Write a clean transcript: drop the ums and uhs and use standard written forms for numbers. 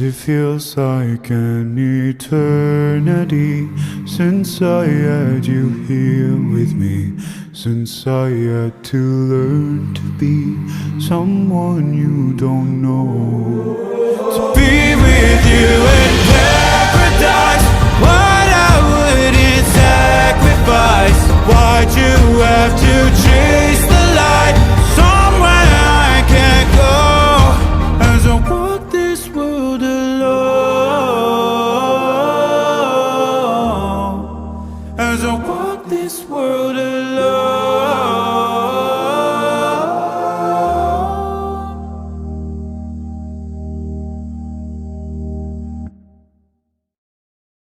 it feels like an eternity since I had you here with me, since I had to learn to be someone you don't know. To be with you in paradise, what I wouldn't sacrifice. Why'd you have to chase the light somewhere I can't go? As I walk this world alone, as I walk this world alone.